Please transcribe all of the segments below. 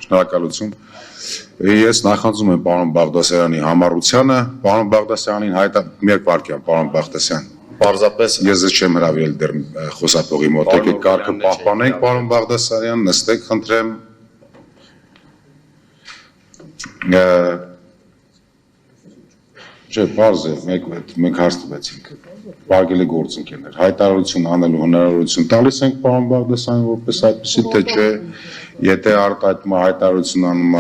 Շնորհակալություն։ Ես նախանձում եմ պարոն Բաղդասարյանի համառությանը, պարոն Բաղդասարյանին մեկ վայրկյան, պարոն Բաղդասարյան։ Պարզապես Ես չեմ հրավիրել դեռ խոսափողի մոտ, եկեք կարգը պահպանենք, պարոն Բաղդասարյան, նստեք, խնդրեմ։ Չէ, պարզ է, մենք հարց տվեցինք, վարգելի գործընկերներ, հայտարարություն անելու հնարավորություն տալիս ենք պարոն Բաղդասարյան որպես այդպիսի, թե չէ, եթե արտահայտում հայտարարություն անում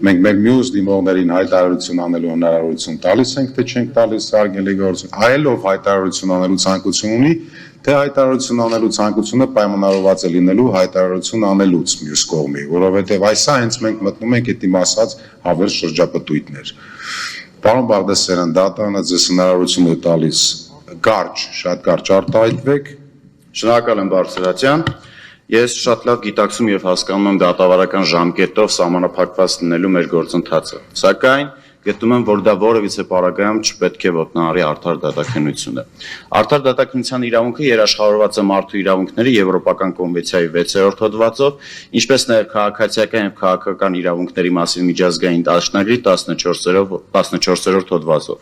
մենք մեր մյուս դիմողներին հայտարարություն անելու հնարավորություն տալիս ենք, թե չենք տալիս հարգելի գործընկերներ, այլով հայտարարություն անելու ցանկություն ունի, թե հայտարարություն անելու ցանկությունը պայմանավորված է լինելու հայտարարություն անելուց մյուս կողմի, որովհետև այսա հենց մենք մտնում ենք այդ իմ ասած հավերժ շրջապտույտներ։ Պարոն Բաղդասարյան, դատարանը ձեզ հնարավորություն է տալիս կարճ, շատ կարճ արտահայտվեք։ Շնորհակալ եմ Բարձրացյան։ Ես շատ լավ գիտակցում եւ հասկանում եմ դատավարական ժամկետով սահմանափակված լինելու մեր գործընթացը։ Սակայն գտնում եմ, որ դա որևիցե պարագայում չպետք է ոտնահարի արդար դատաքննությունը։ Արդար դատաքննության իրավունքը երաշխավորված է մարդու իրավունքների Եվրոպական կոնվենցիայի 6-րդ հոդվածով, ինչպես նաև քաղաքացիական եւ քաղաքական իրավունքների մասին միջազգային դաշնագրի 14-րդ հոդվածով,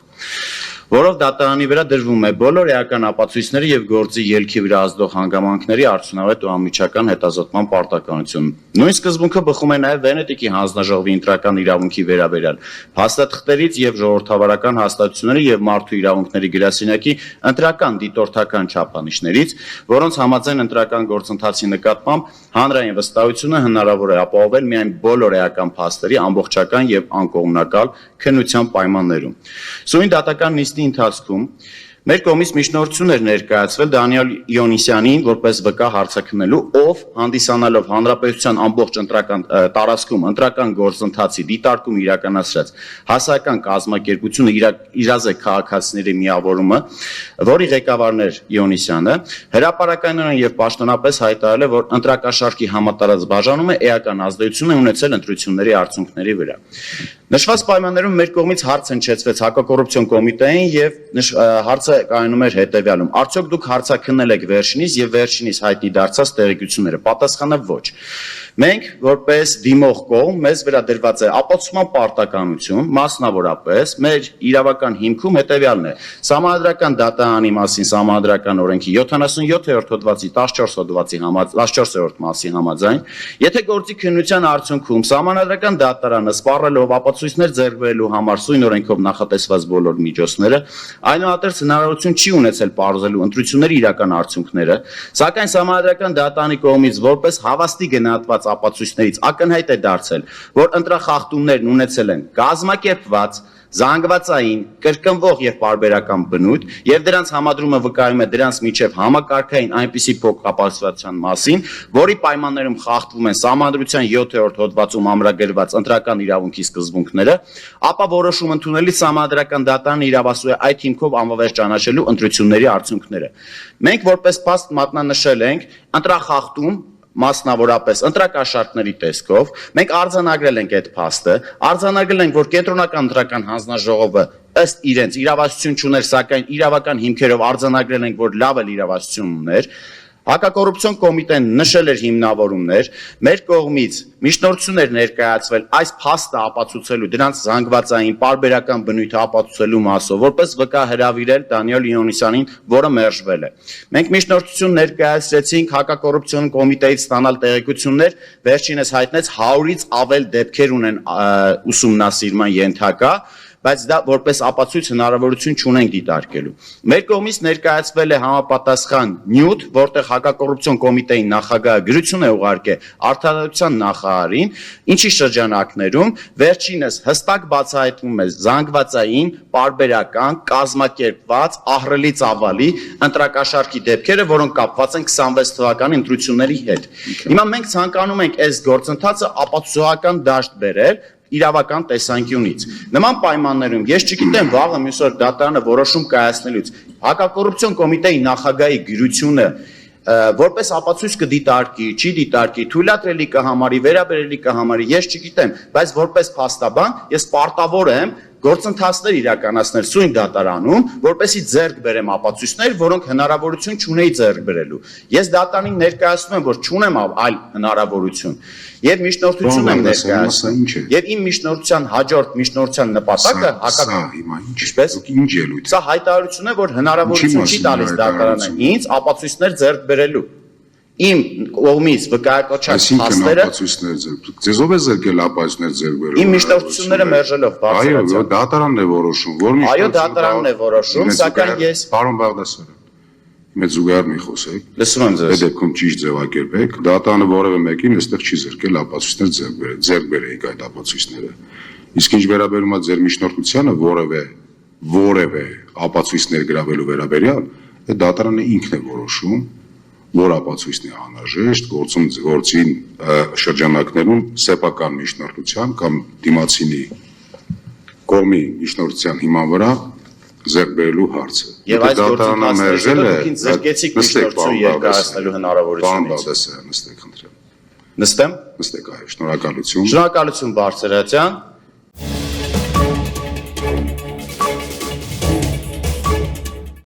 որով դատարանի վրա դրվում է բոլոր էական ապացույցների եւ գործի ելքի վրա ազդող հանգամանքների արդյունավետ ու անմիջական հետազոտման պարտականություն։ Նույն սկզբունքը բխում է նաեւ Վենետիկի հանձնաժողովի ընտրական իրավունքի վերաբերյալ փաստաթղթերից եւ ժողովրդավարական հաստատությունների եւ մարդու իրավունքների գրասենյակի ընտրական դիտորդական չափանիշներից, որոնց համաձայն ընտրական գործընթացի նկատմամբ հանրային վստահությունը հնարավոր է ապահովել միայն բոլոր էական փաստերի ամբողջական եւ անկողմնակալ քննության պայմաններում։ Սույն դատական նիստի ընթացքում մեր կողմից միջնորդություն էր ներկայացվել Դանիել Յոնիսյանին որպես վկա հարցաքննելու, ով հանդիսանալով հանրապետության ամբողջ ընտրական տարածքում ընտրական գործընթացի դիտարկում իրականացրած հասարակական կազմակերպությունը իրազեկ քաղաքացիների միավորումը, որի ղեկավարն էր Յոնիսյանը, հրապարակայնորեն եւ պաշտոնապես հայտարարել է, որ ընտրակաշարքի համատարած բաժանումը էական ազդեցություն է ունեցել ընտրությունների արդյունքների վրա։ Նշված պայմաններում մեր կողմից հարց հնչեցվեց հակակոռուպցիոն կոմիտեին եւ հարցը կայանում էր հետեւյալում. արդյոք դուք հարցաքննել եք վերջինիս եւ վերջինիս հայտնի դարձած տեղեկությունները։ Պատասխանը ոչ։ Մենք որպես դիմող կողմ մեզ վերադրված է ապացուցման պարտականություն, մասնավորապես մեր իրավական հիմքում հետեւյալն է. Սահմանադրական դատարանի մասին սահմանադրական օրենքի 77-րդ հոդվածի 14-րդ մասի համաձայն, եթե գործի քննության արդյունքում սահմանադրական դատարանը սպառելով ապացույցներ ձեռք բերելու համար սույն օրենքով նախատեսված բոլոր միջոցները, այնուհետև հնարավորություն չի ունեցել պարզելու ընտրությունների իրական արդյունքները, սակայն սահմանադրական դատարանի կողմից որպես հավաստի գնահատված ապացույցներից ակնհայտ է դարձել, որ ընտրախախտումներն ունեցել են կազմակերպված, զանգվածային, կրկնվող եւ պարբերական բնույթ եւ դրանց համադրումը վկայում է դրանց միջև համակարգային այնպիսի փոխկապակցության մասին, որի պայմաններում խախտվում են Սահմանադրության 7-րդ հոդվածում ամրագրված ընտրական իրավունքի սկզբունքները, ապա որոշում ընդունելիս Սահմանադրական դատարանը իրավասու է այդ հիմքով անվավեր ճանաչելու ընտրությունների արդյունքները։ Մենք որպես փաստ մատնանշել ենք ընտրախախտում մասնավորապես ընտրակաշարքների տեսքով, մենք արձանագրել ենք այդ փաստը, արձանագրել ենք, որ կենտրոնական ընտրական հանձնաժողովը ըստ իրենց իրավասություն չուներ, սակայն իրավական հիմքերով արձանագրել ենք, որ լավ էլ իրավասություն ուներ, հակակոռուպցիոն կոմիտեն նշել էր հիմնավորումներ, մեր կողմից միջնորդություն էր ներկայացվել այս փաստը ապացուցելու, դրանց զանգվածային պարբերական բնույթը ապացուցելու մասով, որպես վկա հրավիրել Դանիել Յոնիսյանին, որը մերժվել է։ Մենք միջնորդություն ներկայացրեցինք հակակոռուպցիոն կոմիտեից ստանալ տեղեկություններ, վերջինս հայտնեց 100-ից ավել դեպքեր ունեն ուսումնասիրման ենթակա, բայց դա որպես ապացույց հնարավորություն չունենք դիտարկելու։ Մեր կողմից ներկայացվել է համապատասխան նյութ, որտեղ հակակոռուպցիոն կոմիտեի նախագահը գրություն է ուղարկել Արդարադատության նախարարին, ինչի շրջանակներում վերջինս հստակ բացահայտվում է զանգվածային, պարբերական, կազմակերպված, ահռելի ծավալի ընտրակաշարքի դեպքերը, որոնք կապված են 26 թվականի ընտրությունների հետ։ Հիմա մենք ցանկանում ենք այս գործընթացը ապացուցողական դաշտ բերել իրավական տեսանկյունից։ Նման պայմաններում ես չգիտեմ վաղը մյուս օր դատարանը որոշում կայացնելուց հակակոռուպցիոն կոմիտեի նախագահի գրությունը որպես ապացույց կդիտարկի, չի դիտարկի, թույլատրելի կհամարի, վերաբերելի կհամարի, ես չգիտեմ, բայց որպես փաստաբան ես պարտավոր եմ գործընթացներ իրականացնել սույն դատարանում, որպեսզի ձեռք բերեմ ապացույցներ, որոնք հնարավորություն չունեի ձեռք բերելու։ Ես դատարանին ներկայացնում եմ, որ չունեմ այլ հնարավորություն, եւ միջնորդություն եմ ներկայացնում։ Եվ իմ միջնորդության հաջորդ միջնորդության նպատակը հիմա ինչ ելույթ։ Սա հայտարարություն է, որ հնարավորություն չի տալիս դատարանը ինձ ապացույցներ ձեռք բերելու։ Իմ կողմից վկայակոչած փաստերը ապացույցներ ձեռք։ Ձեզով է զրկել ապացույցներ ձեռք բերել։ Իմ միջնորդությունները մերժելով բարձրացան։ Այո, դատարանն է որոշում, որ Այո, դատարանն է որոշում, սակայն ես Պարոն Բաղդասարյան, մեծ զուգահեռ մի խոսեք։ լսում եմ ձեզ։ Այդ դեպքում ճիշտ ձևակերպեք, դատարանը որևէ մեկին այստեղ չի զրկել ապացույցներ ձեռք բերեք այդ ապացույցները։ Իսկ ինչ վերաբերում է ձեր միջնորդությանը, որևէ ապացույցներ գրավելու վերաբերյալ, այդ դատարանը ինքն է որոշում, որ ապացույցն է անհրաժեշտ գործին շրջանակներում սեփական միջնորդության կամ դիմացինի կողմի միջնորդության հիման վրա ձեռք բերելու հարցը։ Եվ այս գործընթացները դուք ինձ զրկեցիք միջնորդություն երկարացնելու Պարոն հնարավորությունից։ Բաղդասարյան, նստեք խնդրեմ։ Նստեմ։ Նստեք, այո, շնորհակալություն։ Շնորհակալություն Բարձրացյան։